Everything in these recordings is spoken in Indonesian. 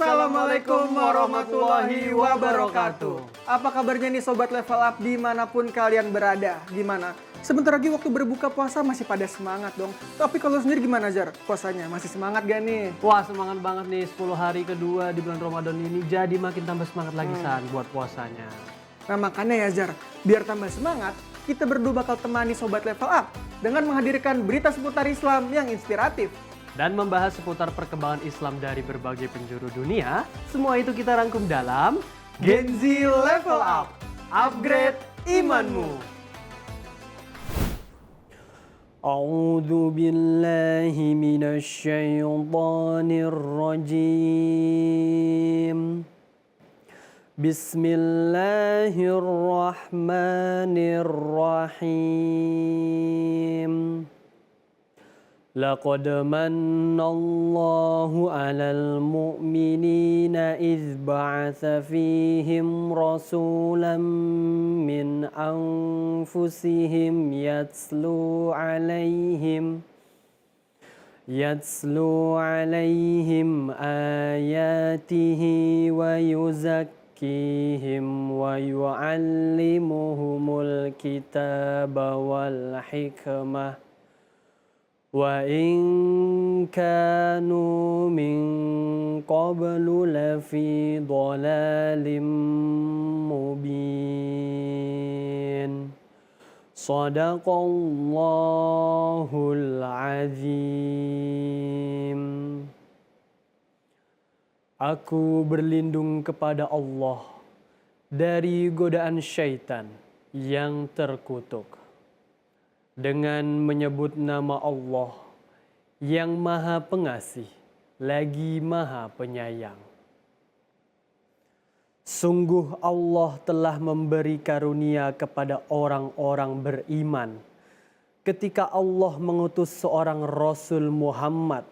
Assalamualaikum warahmatullahi wabarakatuh. Apa kabarnya nih Sobat Level Up dimanapun kalian berada? Gimana? Sebentar lagi waktu berbuka puasa masih pada semangat dong. Tapi kalau sendiri gimana Jar? Puasanya masih semangat gak nih? Wah semangat banget nih 10 hari kedua di bulan Ramadan ini. Jadi makin tambah semangat lagi San buat puasanya. Nah makanya ya Jar, biar tambah semangat, kita berdua bakal temani Sobat Level Up dengan menghadirkan berita seputar Islam yang inspiratif. Dan membahas seputar perkembangan Islam dari berbagai penjuru dunia. Semua itu kita rangkum dalam Gen Z Level Up, upgrade imanmu. A'udzu billahi minasy syaithanir rajim. Bismillahirrahmanirrahim. لقد من الله على المؤمنين إذ بعث فيهم رسولا من أنفسهم يتلو عليهم آياته ويزكيهم ويعلمهم الكتاب والحكمة وَإِن كَانُوا مِن قَبْلُ لَفِي ضَلَالٍ مُبِينٍ صَدَقَ اللَّهُ الْعَظِيمُ. Aku berlindung kepada Allah dari godaan syaitan yang terkutuk dengan menyebut nama Allah yang Maha Pengasih lagi Maha Penyayang. Sungguh Allah telah memberi karunia kepada orang-orang beriman ketika Allah mengutus seorang Rasul Muhammad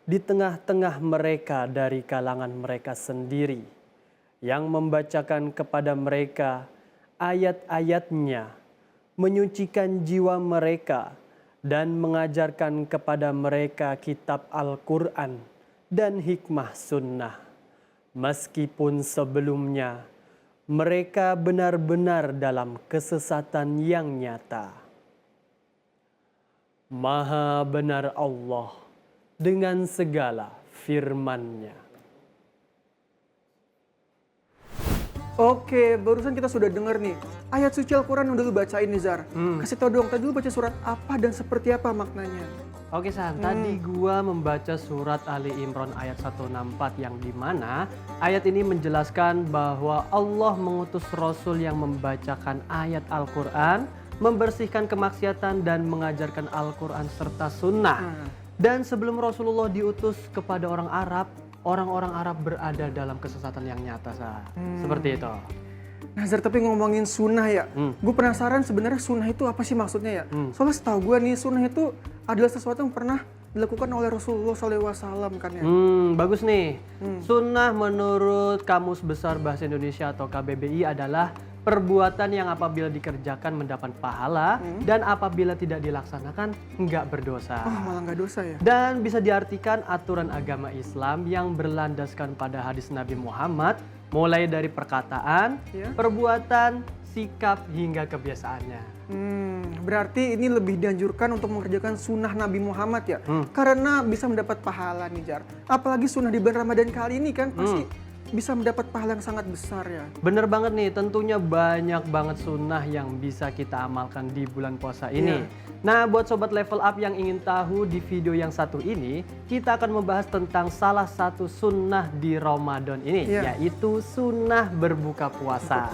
di tengah-tengah mereka dari kalangan mereka sendiri yang membacakan kepada mereka ayat-ayatnya, menyucikan jiwa mereka dan mengajarkan kepada mereka kitab Al-Quran dan hikmah sunnah. Meskipun sebelumnya mereka benar-benar dalam kesesatan yang nyata. Maha benar Allah dengan segala firman-Nya. Oke, barusan kita sudah dengar nih ayat suci Al-Quran yang udah lu bacain nih Zar. Kasih tau dong, tadi lu baca surat apa dan seperti apa maknanya? Oke San, tadi gua membaca surat Ali Imran ayat 164 yang dimana ayat ini menjelaskan bahwa Allah mengutus Rasul yang membacakan ayat Al-Quran, membersihkan kemaksiatan dan mengajarkan Al-Quran serta sunnah. Dan sebelum Rasulullah diutus kepada orang Arab, orang-orang Arab berada dalam kesesatan yang nyata, seperti itu. Nah Zar, tapi ngomongin sunnah ya, gue penasaran sebenarnya sunnah itu apa sih maksudnya ya? Soalnya setahu gue nih sunnah itu adalah sesuatu yang pernah dilakukan oleh Rasulullah SAW kan ya? Bagus nih. Sunnah menurut Kamus Besar Bahasa Indonesia atau KBBI adalah perbuatan yang apabila dikerjakan mendapat pahala dan apabila tidak dilaksanakan enggak berdosa. Oh malah enggak dosa ya? Dan bisa diartikan aturan agama Islam yang berlandaskan pada hadis Nabi Muhammad mulai dari perkataan, perbuatan, sikap hingga kebiasaannya. Berarti ini lebih dianjurkan untuk mengerjakan sunnah Nabi Muhammad ya? Karena bisa mendapat pahala nih Jar. Apalagi sunnah di bulan Ramadan kali ini kan pasti bisa mendapat pahala yang sangat besar ya. Bener banget nih, tentunya banyak banget sunnah yang bisa kita amalkan di bulan puasa ini. Nah buat Sobat Level Up yang ingin tahu, di video yang satu ini kita akan membahas tentang salah satu sunnah di Ramadan ini, yaitu sunnah berbuka puasa.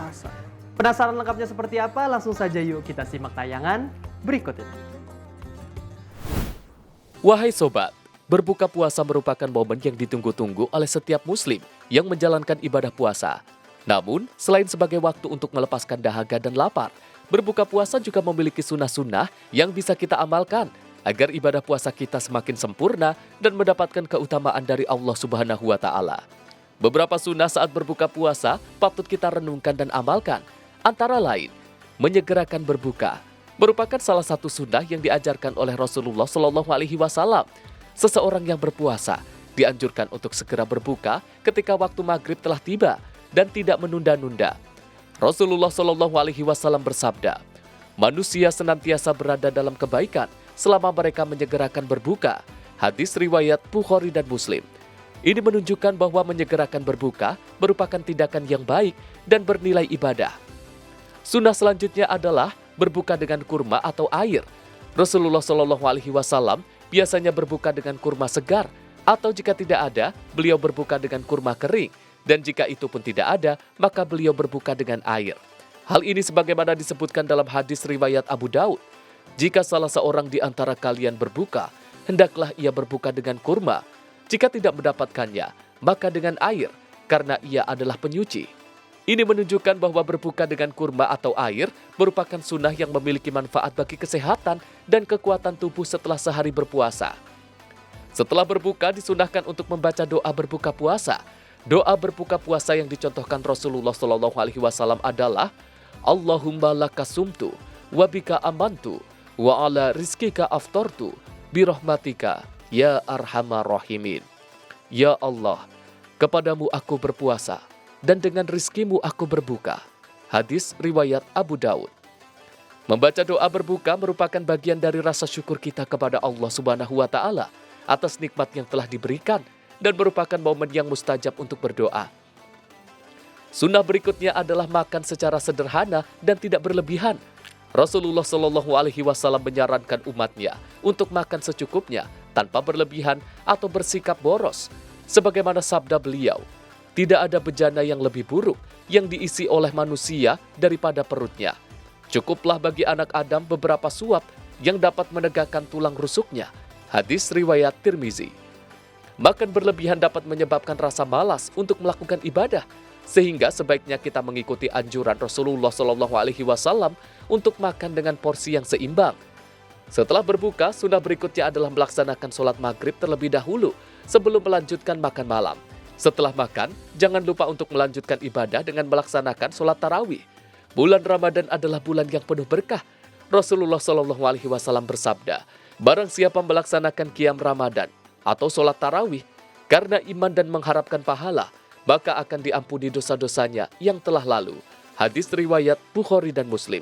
Penasaran lengkapnya seperti apa? Langsung saja yuk kita simak tayangan berikut ini. Wahai Sobat, berbuka puasa merupakan momen yang ditunggu-tunggu oleh setiap muslim yang menjalankan ibadah puasa. Namun, selain sebagai waktu untuk melepaskan dahaga dan lapar, berbuka puasa juga memiliki sunnah-sunnah yang bisa kita amalkan agar ibadah puasa kita semakin sempurna dan mendapatkan keutamaan dari Allah Subhanahu wa Ta'ala. Beberapa sunnah saat berbuka puasa patut kita renungkan dan amalkan. Antara lain, menyegerakan berbuka merupakan salah satu sunnah yang diajarkan oleh Rasulullah SAW. Seseorang yang berpuasa Dianjurkan untuk segera berbuka ketika waktu maghrib telah tiba dan tidak menunda-nunda. Rasulullah Shallallahu Alaihi Wasallam bersabda, manusia senantiasa berada dalam kebaikan selama mereka menyegerakan berbuka. Hadis riwayat Bukhari dan Muslim. Ini menunjukkan bahwa menyegerakan berbuka merupakan tindakan yang baik dan bernilai ibadah. Sunnah selanjutnya adalah berbuka dengan kurma atau air. Rasulullah Shallallahu Alaihi Wasallam biasanya berbuka dengan kurma segar, atau jika tidak ada, beliau berbuka dengan kurma kering. Dan jika itu pun tidak ada, maka beliau berbuka dengan air. Hal ini sebagaimana disebutkan dalam hadis riwayat Abu Daud. Jika salah seorang di antara kalian berbuka, hendaklah ia berbuka dengan kurma. Jika tidak mendapatkannya, maka dengan air, karena ia adalah penyuci. Ini menunjukkan bahwa berbuka dengan kurma atau air merupakan sunnah yang memiliki manfaat bagi kesehatan dan kekuatan tubuh setelah sehari berpuasa. Setelah berbuka disunahkan untuk membaca doa berbuka puasa. Doa berbuka puasa yang dicontohkan Rasulullah Shallallahu Alaihi Wasallam adalah Allahumma laka sumtu, wa bika amantu, wa ala rizkika aftortu, birahmatika, ya arhamar rahimin. Ya Allah, kepadamu aku berpuasa, dan dengan rizkimu aku berbuka. Hadis riwayat Abu Daud. Membaca doa berbuka merupakan bagian dari rasa syukur kita kepada Allah Subhanahu wa Ta'ala atas nikmat yang telah diberikan dan merupakan momen yang mustajab untuk berdoa. Sunnah berikutnya adalah makan secara sederhana dan tidak berlebihan. Rasulullah Shallallahu Alaihi Wasallam menyarankan umatnya untuk makan secukupnya tanpa berlebihan atau bersikap boros. Sebagaimana sabda beliau, tidak ada bejana yang lebih buruk yang diisi oleh manusia daripada perutnya. Cukuplah bagi anak Adam beberapa suap yang dapat menegakkan tulang rusuknya. Hadis riwayat Tirmizi. Makan berlebihan dapat menyebabkan rasa malas untuk melakukan ibadah, sehingga sebaiknya kita mengikuti anjuran Rasulullah Shallallahu Alaihi Wasallam untuk makan dengan porsi yang seimbang. Setelah berbuka, sunnah berikutnya adalah melaksanakan sholat maghrib terlebih dahulu sebelum melanjutkan makan malam. Setelah makan, jangan lupa untuk melanjutkan ibadah dengan melaksanakan sholat tarawih. Bulan Ramadan adalah bulan yang penuh berkah. Rasulullah Shallallahu Alaihi Wasallam bersabda, barang siapa melaksanakan qiyam Ramadan atau sholat tarawih karena iman dan mengharapkan pahala, maka akan diampuni dosa-dosanya yang telah lalu. Hadis riwayat Bukhari dan Muslim.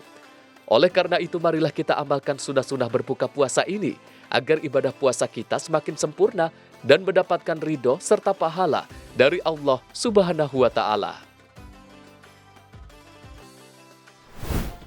Oleh karena itu, marilah kita amalkan sunnah-sunnah berbuka puasa ini agar ibadah puasa kita semakin sempurna dan mendapatkan ridho serta pahala dari Allah Subhanahu wa Ta'ala.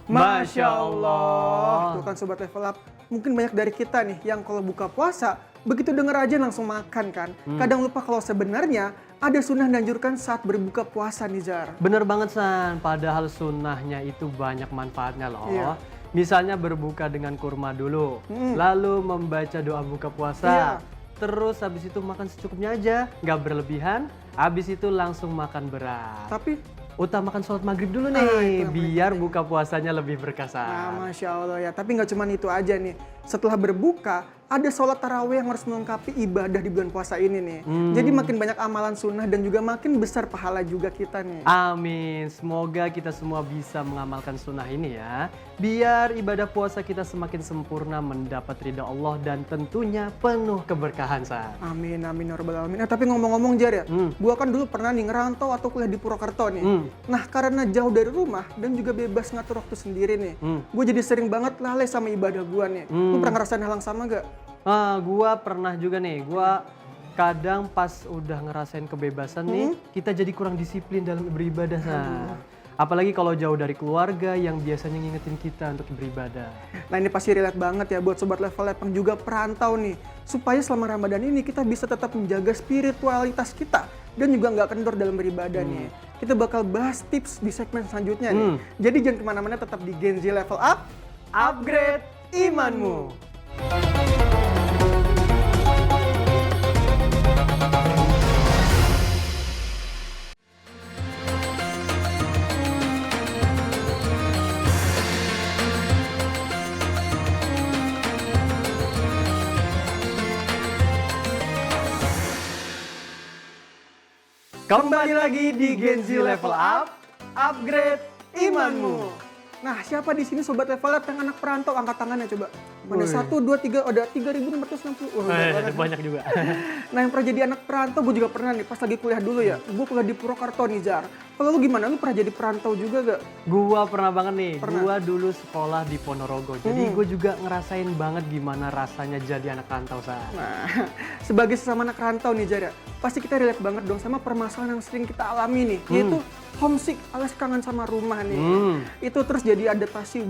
Masya Allah. Tuh kan Sobat Level Up, mungkin banyak dari kita nih yang kalau buka puasa, begitu denger aja langsung makan kan. Kadang lupa kalau sebenarnya ada sunnah dianjurkan saat berbuka puasa nih Zar. Bener banget San, padahal sunnahnya itu banyak manfaatnya loh. Iya. Misalnya berbuka dengan kurma dulu, lalu membaca doa buka puasa. Iya. Terus habis itu makan secukupnya aja, nggak berlebihan. Habis itu langsung makan berat. Tapi Utamakan sholat maghrib dulu itu nih, yang biar penting. buka puasanya lebih berkasa. nah, Masya Allah ya. Tapi nggak cuma itu aja nih. Setelah berbuka, ada sholat tarawih yang harus melengkapi ibadah di bulan puasa ini nih. Jadi makin banyak amalan sunnah dan juga makin besar pahala juga kita nih. Amin, semoga kita semua bisa mengamalkan sunnah ini ya. Biar ibadah puasa kita semakin sempurna, mendapat ridha Allah dan tentunya penuh keberkahan San. Amin, amin, ya rabbal alamin. Tapi ngomong-ngomong Jar ya, gua kan dulu pernah nih ngerantau atau kuliah di Purwokerto nih. Nah karena jauh dari rumah dan juga bebas ngatur waktu sendiri nih, gue jadi sering banget lalai sama ibadah gua nih. Lu pernah ngerasain hal yang sama gak? Gua pernah juga nih, gua kadang pas udah ngerasain kebebasan nih, kita jadi kurang disiplin dalam beribadah San. Apalagi kalau jauh dari keluarga yang biasanya ngingetin kita untuk beribadah. Nah ini pasti relate banget ya buat Sobat Level Up yang juga perantau nih. Supaya selama Ramadan ini kita bisa tetap menjaga spiritualitas kita. Dan juga nggak kendor dalam beribadah nih. Kita bakal bahas tips di segmen selanjutnya nih. Jadi jangan kemana-mana, tetap di Gen Z Level Up. Upgrade imanmu. Kembali lagi di Gen Z Level Up, upgrade imanmu. Nah siapa di sini Sobat Level Up yang anak perantau? Angkat tangannya coba. Mana 1, 2, 3, ada 3.660. Wah, Banyak juga. Nah, yang pernah jadi anak perantau, gue juga pernah nih pas lagi kuliah dulu ya. Gue kuliah di Purwokerto nih, Jar. Kalau lu gimana? Lu pernah jadi perantau juga gak? Gua pernah banget nih. Pernah. Gua dulu sekolah di Ponorogo. Jadi gue juga ngerasain banget gimana rasanya jadi anak rantau, San. Nah, sebagai sesama anak rantau nih, Jar ya, pasti kita relate banget dong sama permasalahan yang sering kita alami nih, yaitu homesick alias kangen sama rumah nih. Itu terus jadi adaptasi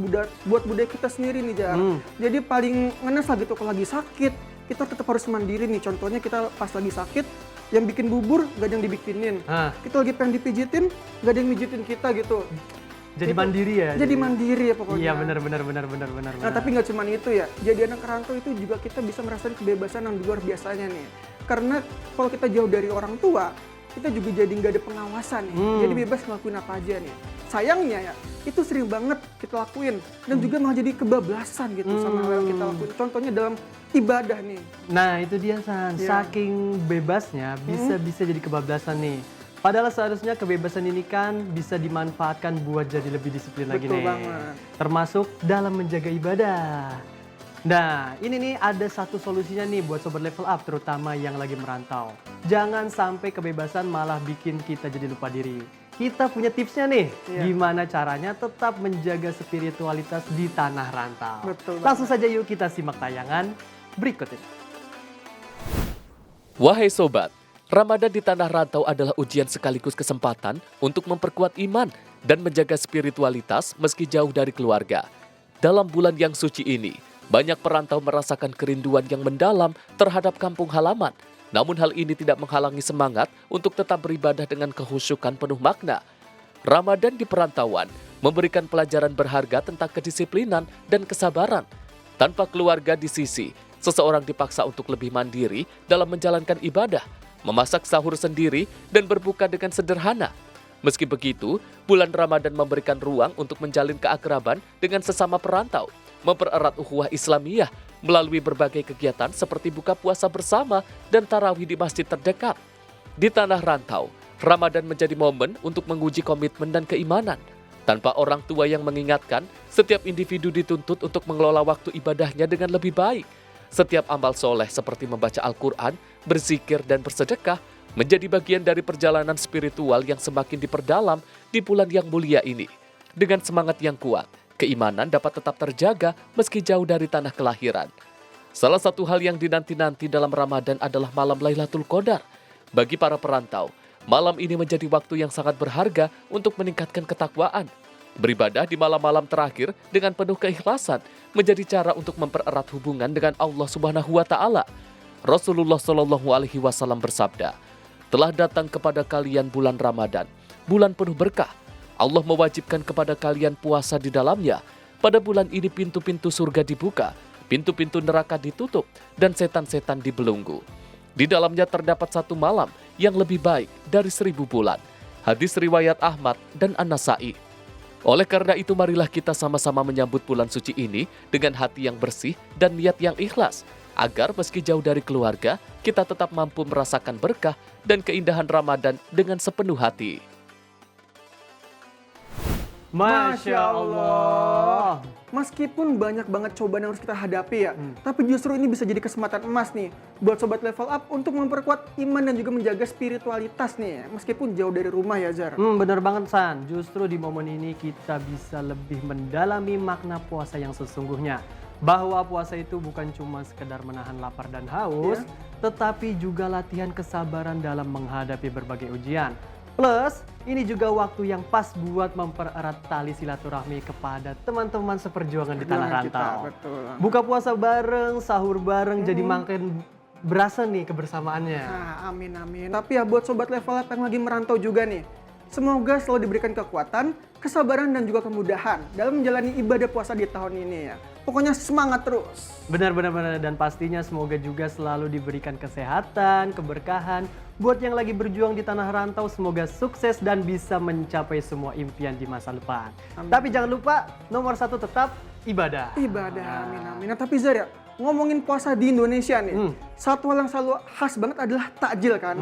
buat budaya kita sendiri nih, Jar. Jadi paling ngenes lah gitu kalau lagi sakit, kita tetap harus mandiri nih. Contohnya kita pas lagi sakit, yang bikin bubur gak ada yang dibikinin. Kita lagi pengen dipijitin, gak ada yang mijitin kita gitu. Jadi mandiri ya? Jadi mandiri ya pokoknya. Iya benar. Nah tapi nggak cuma itu ya, jadi anak rantau itu juga kita bisa merasakan kebebasan yang luar biasanya nih. Karena kalau kita jauh dari orang tua, kita juga jadi nggak ada pengawasan nih. Jadi bebas ngelakuin apa aja nih. Sayangnya ya, itu sering banget kita lakuin. Dan juga malah jadi kebablasan gitu sama hal yang kita lakuin. Contohnya dalam ibadah nih. Nah itu dia, San. Iya. Saking bebasnya bisa jadi kebablasan nih. Padahal seharusnya kebebasan ini kan bisa dimanfaatkan buat jadi lebih disiplin lagi Betul nih. banget. Termasuk dalam menjaga ibadah. Nah, ini nih ada satu solusinya nih buat sobat level up terutama yang lagi merantau. Jangan sampai kebebasan malah bikin kita jadi lupa diri. Kita punya tipsnya nih, gimana caranya tetap menjaga spiritualitas di tanah rantau. Betul banget. Langsung saja yuk kita simak tayangan berikut ini. Wahai sobat, Ramadan di tanah rantau adalah ujian sekaligus kesempatan untuk memperkuat iman dan menjaga spiritualitas meski jauh dari keluarga. Dalam bulan yang suci ini, banyak perantau merasakan kerinduan yang mendalam terhadap kampung halaman. Namun hal ini tidak menghalangi semangat untuk tetap beribadah dengan kehusyukan penuh makna. Ramadan di perantauan memberikan pelajaran berharga tentang kedisiplinan dan kesabaran. Tanpa keluarga di sisi, seseorang dipaksa untuk lebih mandiri dalam menjalankan ibadah, memasak sahur sendiri, dan berbuka dengan sederhana. Meski begitu, bulan Ramadan memberikan ruang untuk menjalin keakraban dengan sesama perantau, mempererat ukhuwah Islamiyah melalui berbagai kegiatan seperti buka puasa bersama dan tarawih di masjid terdekat. Di tanah rantau, Ramadan menjadi momen untuk menguji komitmen dan keimanan. Tanpa orang tua yang mengingatkan, setiap individu dituntut untuk mengelola waktu ibadahnya dengan lebih baik. Setiap amal soleh seperti membaca Al-Quran, berzikir, dan bersedekah menjadi bagian dari perjalanan spiritual yang semakin diperdalam di bulan yang mulia ini. Dengan semangat yang kuat, keimanan dapat tetap terjaga meski jauh dari tanah kelahiran. Salah satu hal yang dinanti-nanti dalam Ramadan adalah malam Lailatul Qadar. Bagi para perantau, malam ini menjadi waktu yang sangat berharga untuk meningkatkan ketakwaan. Beribadah di malam-malam terakhir dengan penuh keikhlasan menjadi cara untuk mempererat hubungan dengan Allah Subhanahu wa taala. Rasulullah Shallallahu alaihi wasallam bersabda, "Telah datang kepada kalian bulan Ramadan, bulan penuh berkah. Allah mewajibkan kepada kalian puasa di dalamnya. Pada bulan ini pintu-pintu surga dibuka, pintu-pintu neraka ditutup, dan setan-setan dibelenggu. Di dalamnya terdapat satu malam yang lebih baik dari 1000 bulan." Hadis riwayat Ahmad dan An-Nasai. Oleh karena itu marilah kita sama-sama menyambut bulan suci ini dengan hati yang bersih dan niat yang ikhlas, agar meski jauh dari keluarga, kita tetap mampu merasakan berkah dan keindahan Ramadan dengan sepenuh hati. Masya Allah. Meskipun banyak banget cobaan yang harus kita hadapi ya, tapi justru ini bisa jadi kesempatan emas nih buat sobat level up untuk memperkuat iman dan juga menjaga spiritualitas nih, meskipun jauh dari rumah ya, Zar. Bener banget, San. Justru di momen ini kita bisa lebih mendalami makna puasa yang sesungguhnya. Bahwa puasa itu bukan cuma sekedar menahan lapar dan haus, tetapi juga latihan kesabaran dalam menghadapi berbagai ujian. Plus, ini juga waktu yang pas buat mempererat tali silaturahmi kepada teman-teman seperjuangan di tanah rantau. Betul. Buka puasa bareng, sahur bareng, jadi makin berasa nih kebersamaannya. Nah, amin amin. Tapi ya buat sobat level up yang lagi merantau juga nih, semoga selalu diberikan kekuatan, kesabaran, dan juga kemudahan dalam menjalani ibadah puasa di tahun ini ya. Pokoknya semangat terus. Benar, dan pastinya semoga juga selalu diberikan kesehatan, keberkahan. Buat yang lagi berjuang di tanah rantau, semoga sukses dan bisa mencapai semua impian di masa depan. Amin. Tapi jangan lupa, nomor 1 tetap ibadah. Ibadah, amin amin. Nah tapi Zar ya, ngomongin puasa di Indonesia nih, satu hal yang selalu khas banget adalah takjil kan.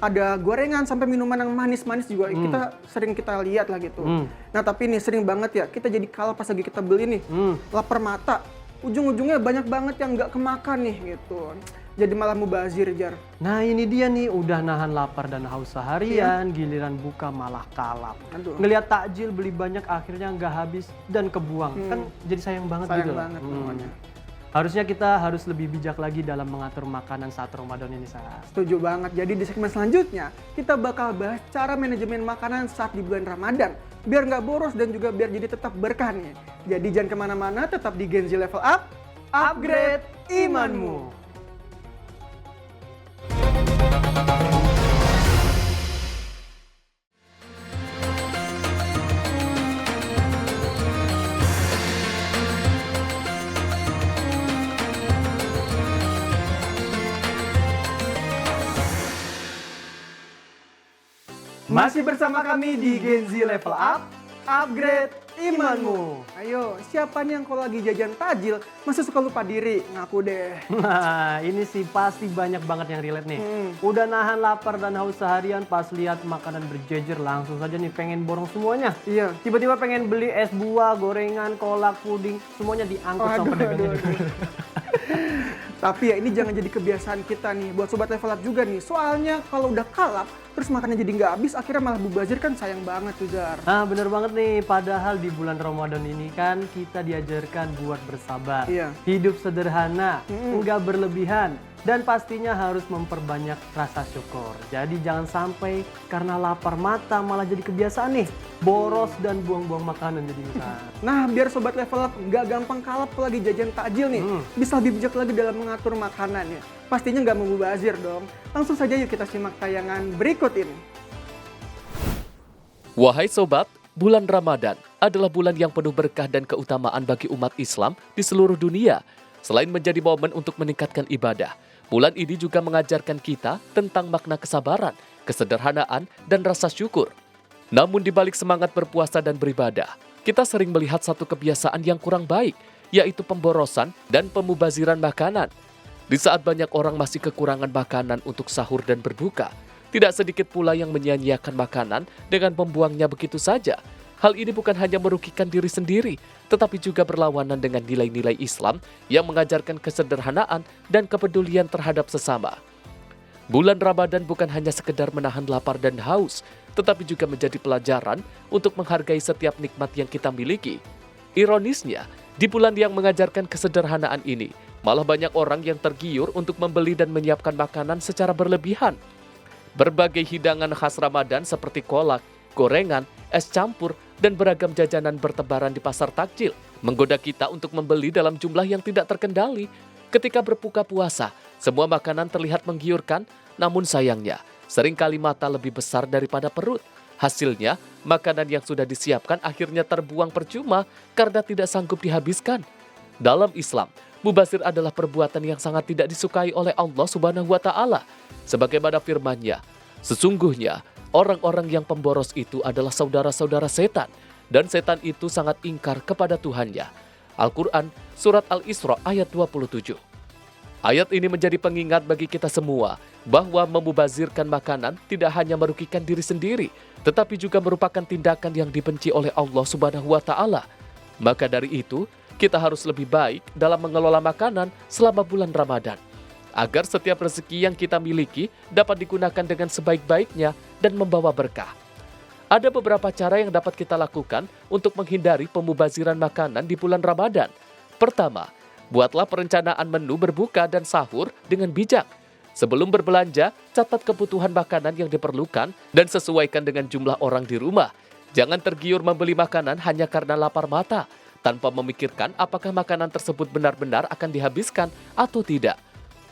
Ada gorengan sampai minuman yang manis-manis juga kita lihat lah gitu. Nah tapi nih sering banget ya kita jadi kalah pas lagi kita beli nih, lapar mata. ujung-ujungnya banyak banget yang nggak kemakan nih gitu. Jadi malah mubazir, Jar. Nah ini dia nih, udah nahan lapar dan haus seharian, giliran buka malah kalap. Aduh. Ngelihat takjil beli banyak akhirnya nggak habis dan kebuang. Kan jadi sayang banget Sayang gitu loh. banget pokoknya. Harusnya kita harus lebih bijak lagi dalam mengatur makanan saat Ramadan ini, Sa. Setuju banget. Jadi di segmen selanjutnya kita bakal bahas cara manajemen makanan saat di bulan Ramadan. Biar nggak boros dan juga biar jadi tetap berkah nih. Jadi jangan kemana-mana, tetap di Gen Z Level Up. Upgrade imanmu. Masih bersama kami di Gen Z Level Up, Upgrade imanmu. Ayo, siapa nih yang kalau lagi jajan tajil masih suka lupa diri? Ngaku deh. Nah ini sih pasti banyak banget yang relate nih. Udah nahan lapar dan haus seharian, pas lihat makanan berjejer langsung saja nih pengen borong semuanya. Iya. Tiba-tiba pengen beli es buah, gorengan, kolak, puding, semuanya diangkut sama pedagangnya. Tapi ya ini jangan jadi kebiasaan kita nih buat sobat level up juga nih. Soalnya kalau udah kalap terus makannya jadi nggak habis akhirnya malah mubazir kan sayang banget tuh, Jar. Nah bener banget nih, padahal di bulan Ramadan ini kan kita diajarkan buat bersabar. Iya. Hidup sederhana, enggak berlebihan. Dan pastinya harus memperbanyak rasa syukur. Jadi jangan sampai karena lapar mata malah jadi kebiasaan nih. Boros dan buang-buang makanan jadi misalnya. Nah, biar sobat level up nggak gampang kalap kalau lagi jajan takjil nih. Bisa lebih bijak lagi dalam mengatur makanannya. Pastinya nggak membazir dong. Langsung saja yuk kita simak tayangan berikut ini. Wahai sobat, bulan Ramadan adalah bulan yang penuh berkah dan keutamaan bagi umat Islam di seluruh dunia. Selain menjadi momen untuk meningkatkan ibadah, bulan ini juga mengajarkan kita tentang makna kesabaran, kesederhanaan, dan rasa syukur. Namun di balik semangat berpuasa dan beribadah, kita sering melihat satu kebiasaan yang kurang baik, yaitu pemborosan dan pemubaziran makanan. Di saat banyak orang masih kekurangan makanan untuk sahur dan berbuka, tidak sedikit pula yang menyia-nyiakan makanan dengan membuangnya begitu saja. Hal ini bukan hanya merugikan diri sendiri, tetapi juga berlawanan dengan nilai-nilai Islam yang mengajarkan kesederhanaan dan kepedulian terhadap sesama. Bulan Ramadan bukan hanya sekedar menahan lapar dan haus, tetapi juga menjadi pelajaran untuk menghargai setiap nikmat yang kita miliki. Ironisnya, di bulan yang mengajarkan kesederhanaan ini, malah banyak orang yang tergiur untuk membeli dan menyiapkan makanan secara berlebihan. Berbagai hidangan khas Ramadan seperti kolak, gorengan, es campur, dan beragam jajanan bertebaran di pasar takjil menggoda kita untuk membeli dalam jumlah yang tidak terkendali. Ketika berbuka puasa, semua makanan terlihat menggiurkan, namun sayangnya, seringkali mata lebih besar daripada perut. Hasilnya, makanan yang sudah disiapkan akhirnya terbuang percuma karena tidak sanggup dihabiskan. Dalam Islam, mubazir adalah perbuatan yang sangat tidak disukai oleh Allah Subhanahu wa Ta'ala. Sebagaimana firman-Nya, sesungguhnya orang-orang yang pemboros itu adalah saudara-saudara setan, dan setan itu sangat ingkar kepada Tuhannya. Al-Quran, Surat Al-Isra ayat 27. Ayat ini menjadi pengingat bagi kita semua bahwa memubazirkan makanan tidak hanya merugikan diri sendiri, tetapi juga merupakan tindakan yang dibenci oleh Allah Subhanahu wa Ta'ala. Maka dari itu, kita harus lebih baik dalam mengelola makanan selama bulan Ramadan, agar setiap rezeki yang kita miliki dapat digunakan dengan sebaik-baiknya dan membawa berkah. Ada beberapa cara yang dapat kita lakukan untuk menghindari pemubaziran makanan di bulan Ramadan. Pertama, buatlah perencanaan menu berbuka dan sahur dengan bijak. Sebelum berbelanja, catat kebutuhan makanan yang diperlukan dan sesuaikan dengan jumlah orang di rumah. Jangan tergiur membeli makanan hanya karena lapar mata, tanpa memikirkan apakah makanan tersebut benar-benar akan dihabiskan atau tidak.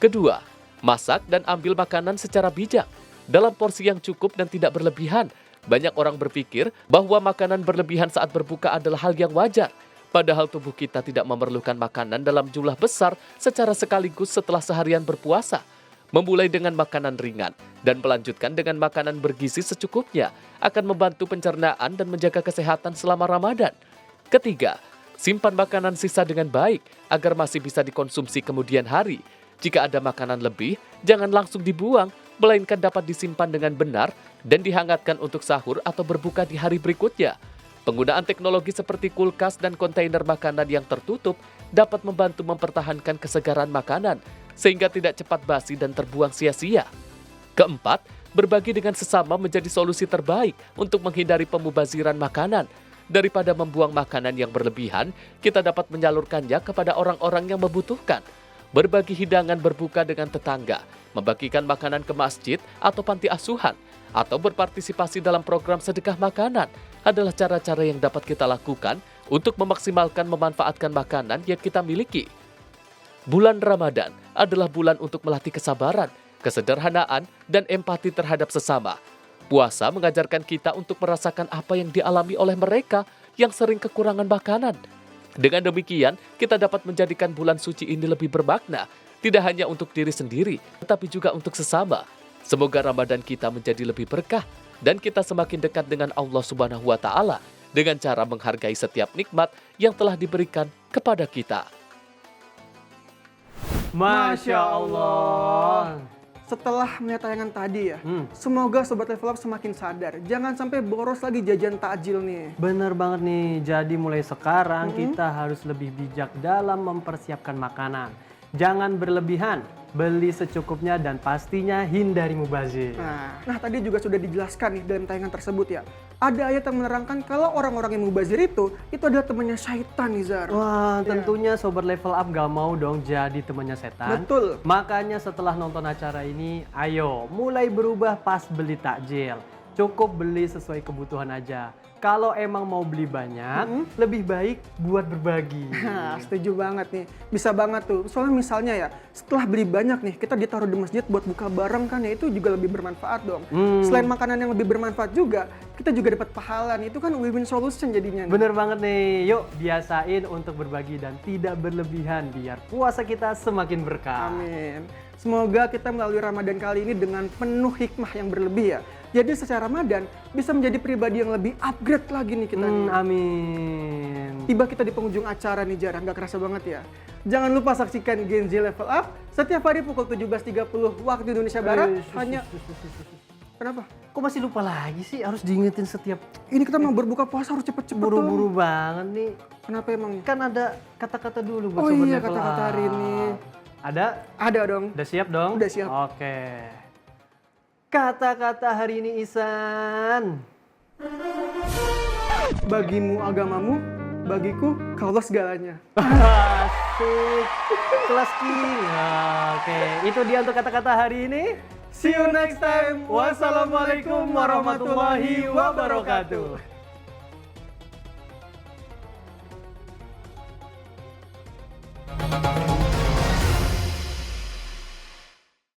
Kedua, masak dan ambil makanan secara bijak, dalam porsi yang cukup dan tidak berlebihan. Banyak orang berpikir bahwa makanan berlebihan saat berbuka adalah hal yang wajar, padahal tubuh kita tidak memerlukan makanan dalam jumlah besar secara sekaligus setelah seharian berpuasa. Memulai dengan makanan ringan dan melanjutkan dengan makanan bergizi secukupnya akan membantu pencernaan dan menjaga kesehatan selama Ramadan. Ketiga, simpan makanan sisa dengan baik agar masih bisa dikonsumsi kemudian hari. Jika ada makanan lebih, jangan langsung dibuang, melainkan dapat disimpan dengan benar dan dihangatkan untuk sahur atau berbuka di hari berikutnya. Penggunaan teknologi seperti kulkas dan kontainer makanan yang tertutup dapat membantu mempertahankan kesegaran makanan sehingga tidak cepat basi dan terbuang sia-sia. Keempat, berbagi dengan sesama menjadi solusi terbaik untuk menghindari pemubaziran makanan. Daripada membuang makanan yang berlebihan, kita dapat menyalurkannya kepada orang-orang yang membutuhkan. Berbagi hidangan berbuka dengan tetangga, membagikan makanan ke masjid atau panti asuhan, atau berpartisipasi dalam program sedekah makanan adalah cara-cara yang dapat kita lakukan untuk memaksimalkan memanfaatkan makanan yang kita miliki. Bulan Ramadan adalah bulan untuk melatih kesabaran, kesederhanaan, dan empati terhadap sesama. Puasa mengajarkan kita untuk merasakan apa yang dialami oleh mereka yang sering kekurangan makanan. Dengan demikian, kita dapat menjadikan bulan suci ini lebih bermakna, tidak hanya untuk diri sendiri, tetapi juga untuk sesama. Semoga Ramadan kita menjadi lebih berkah, dan kita semakin dekat dengan Allah Subhanahu wa Ta'ala dengan cara menghargai setiap nikmat yang telah diberikan kepada kita. Masya Allah. Setelah melihat tayangan tadi ya, semoga Sobat Level Up semakin sadar. Jangan sampai boros lagi jajan takjil nih. Bener banget nih, jadi mulai sekarang kita harus lebih bijak dalam mempersiapkan makanan. Jangan berlebihan, beli secukupnya dan pastinya hindari mubazir. Nah, tadi juga sudah dijelaskan nih dalam tayangan tersebut ya. Ada ayat yang menerangkan kalau orang-orang yang mubazir itu adalah temannya syaitan nih Zar. Wah, tentunya Sobat Level Up gak mau dong jadi temannya setan. Betul. Makanya setelah nonton acara ini, ayo mulai berubah pas beli takjil. Cukup beli sesuai kebutuhan aja. Kalau emang mau beli banyak, lebih baik buat berbagi. Nah, setuju banget nih. Bisa banget tuh. Soalnya misalnya ya, setelah beli banyak nih, kita ditaruh di masjid buat buka bareng kan ya, itu juga lebih bermanfaat dong. Selain makanan yang lebih bermanfaat juga, kita juga dapat pahala nih. Itu kan win-win solution jadinya nih. Bener banget nih. Yuk biasain untuk berbagi dan tidak berlebihan biar puasa kita semakin berkah. Amin. Semoga kita melalui Ramadan kali ini dengan penuh hikmah yang berlebih ya. Jadi secara Ramadan bisa menjadi pribadi yang lebih upgrade lagi nih kita nih. Amin. Tiba kita di penghujung acara nih Jarang, gak kerasa banget ya. Jangan lupa saksikan Gen Z Level Up setiap hari pukul 17.30 waktu Indonesia Barat. Hanya... Kenapa? Kok masih lupa lagi sih? Harus diingetin setiap... Ini kita mau berbuka puasa harus cepet-cepet Buru-buru banget nih. Kenapa emang? Kan ada kata-kata dulu buat Oh Sobat iya, Level kata-kata hari Up. ini. Ada? Ada dong. Udah siap dong? Udah siap. Oke. Kata-kata hari ini Isan. Bagimu agamamu, bagiku kaulah segalanya. Asik. Kelas king. Oke, itu dia untuk kata-kata hari ini. See you next time. Wassalamualaikum warahmatullahi wabarakatuh.